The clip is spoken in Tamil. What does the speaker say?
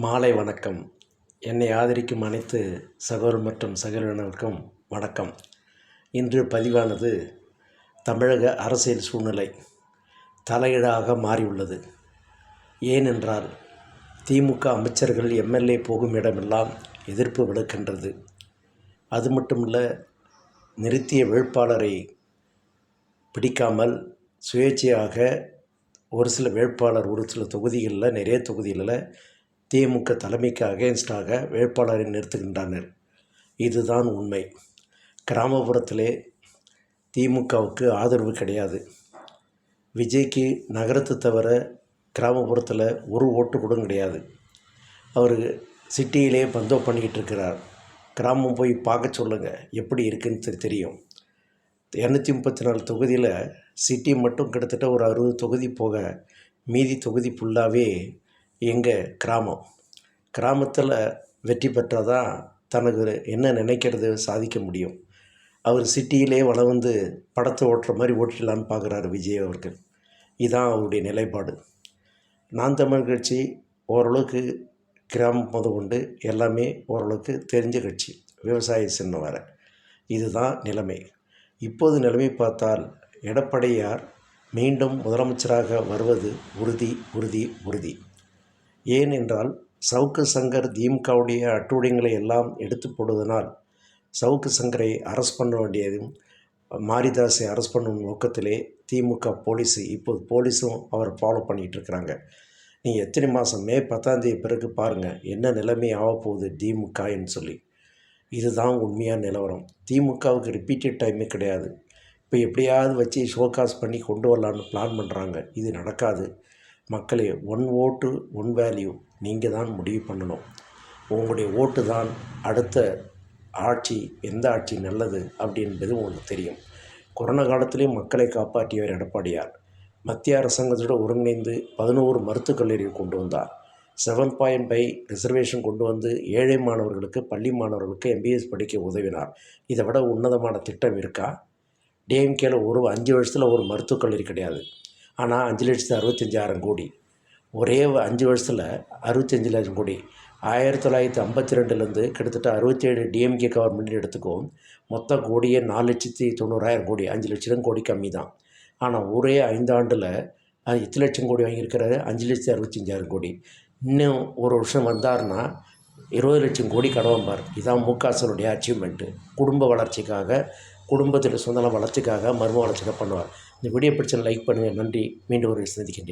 மாலை வணக்கம். என்னை ஆதரிக்கும் அனைத்து சகோதரர் மற்றும் சகோதரினருக்கும் வணக்கம். இன்று பதிவானது தமிழக அரசியல் சூழ்நிலை தலையீடாக மாறியுள்ளது. ஏனென்றால் திமுக அமைச்சர்கள் எம்எல்ஏ போகும் இடமெல்லாம் எதிர்ப்பு விடுக்கின்றது. அது மட்டுமல்ல, நிறுத்திய வேட்பாளரை பிடிக்காமல் சுயேட்சையாக ஒரு சில தொகுதிகளில் நிறைய தொகுதிகளில் திமுக தலைமைக்கு அகென்ஸ்டாக வேட்பாளரை நிறுத்துகின்றனர். இதுதான் உண்மை. கிராமப்புறத்திலே திமுகவுக்கு ஆதரவு கிடையாது. விஜய்க்கு நகரத்தை தவிர கிராமப்புறத்தில் ஒரு ஓட்டு கூட கிடையாது. அவர் சிட்டியிலே பந்தோ பண்ணிக்கிட்டு இருக்கிறார். கிராமம் போய் பார்க்க சொல்லுங்கள், எப்படி இருக்குன்னு தெரியும். 234 தொகுதியில் சிட்டி மட்டும் கிட்டத்தட்ட ஒரு 60 தொகுதி போக மீதி தொகுதி ஃபுல்லாகவே எங்கள் கிராமத்தில் வெற்றி பெற்றால் தான் தனக்கு என்ன நினைக்கிறது சாதிக்க முடியும். அவர் சிட்டியிலே வளம் வந்து படத்தை ஓட்டுற மாதிரி ஓட்டிடலான்னு பார்க்குறாரு விஜய் அவர்கள். இதுதான் அவருடைய நிலைப்பாடு. நாம் தமிழர் கட்சி ஓரளவுக்கு கிராமம் கொண்டு எல்லாமே ஓரளவுக்கு தெரிஞ்ச கட்சி, விவசாய சின்னம் வர. இதுதான் நிலைமை. இப்போது நிலைமை பார்த்தால் எடப்பாடியார் மீண்டும் முதலமைச்சராக வருவது உறுதி. ஏனென்றால் சவுக்கு சங்கர் திமுகவுடைய அட்டூழியங்களை எல்லாம் எடுத்து போடுவதனால் சவுக்கு சங்கரை அரெஸ்ட் பண்ண வேண்டியதும், மாரிதாஸை அரெஸ்ட் பண்ணும் நோக்கத்திலே திமுக இப்போது போலீஸும் அவரை ஃபாலோ பண்ணிகிட்ருக்குறாங்க. நீங்கள் எத்தனை மாதம் மே 10ஆம் தேதி பிறகு பாருங்கள் என்ன நிலைமை ஆகப்போகுது திமுகன்னு சொல்லி. இதுதான் உண்மையான நிலவரம். திமுகவுக்கு ரிப்பீட்டட் டைமே கிடையாது. இப்போ எப்படியாவது வச்சு ஷோகாஸ் பண்ணி கொண்டு வரலான்னு பிளான் பண்ணுறாங்க. இது நடக்காது. மக்களே, 1 ஓட்டு 1 வேல்யூ நீங்கள் தான் முடிவு பண்ணணும். உங்களுடைய ஓட்டு தான் அடுத்த ஆட்சி, எந்த ஆட்சி நல்லது அப்படி என்பது உங்களுக்கு தெரியும். கொரோனா காலத்திலேயும் மக்களை காப்பாற்றியவர் எடப்பாடியார். மத்திய அரசாங்கத்தோடு ஒருங்கிணைந்து 11 மருத்துவக் கல்லூரியை கொண்டு வந்தார். 7.5 ரிசர்வேஷன் கொண்டு வந்து ஏழை மாணவர்களுக்கு, பள்ளி மாணவர்களுக்கு MBBS படிக்க உதவினார். இதை விட உன்னதமான திட்டம் இருக்கா? டிஎம்கேல 5 வருஷத்தில் ஒரு மருத்துவக் கல்லூரி கிடையாது. ஆனால் 5,65,000 கோடி. ஒரே 5 வருஷத்தில் 65 லட்சம் கோடி. 1952லேருந்து கிட்டத்தட்ட 67 டிஎம்கே கவர்மெண்ட் எடுத்துக்கும். மொத்த கோடியே 4,90,000 கோடி. 5 லட்சம் கோடி கம்மி தான். ஆனால் ஒரே 5 ஆண்டில் 8 லட்சம் கோடி வாங்கியிருக்கிறாரு. 5,65,000 கோடி. இன்னும் ஒரு வருஷம் வந்தார்னா 20 லட்சம் கோடி கடவும்பார். இதுதான் முகாசனுடைய அச்சீவ்மெண்ட்டு. குடும்ப வளர்ச்சிக்காக, குடும்பத்தில் சொந்தம் வளர்ச்சிக்காக, மர்ம வளர்ச்சிக்காக பண்ணுவார். இந்த வீடியோ பிடிச்ச லைக் பண்ணுங்கள். நன்றி. மீண்டும் ஒரு சந்திக்கின்றேன்.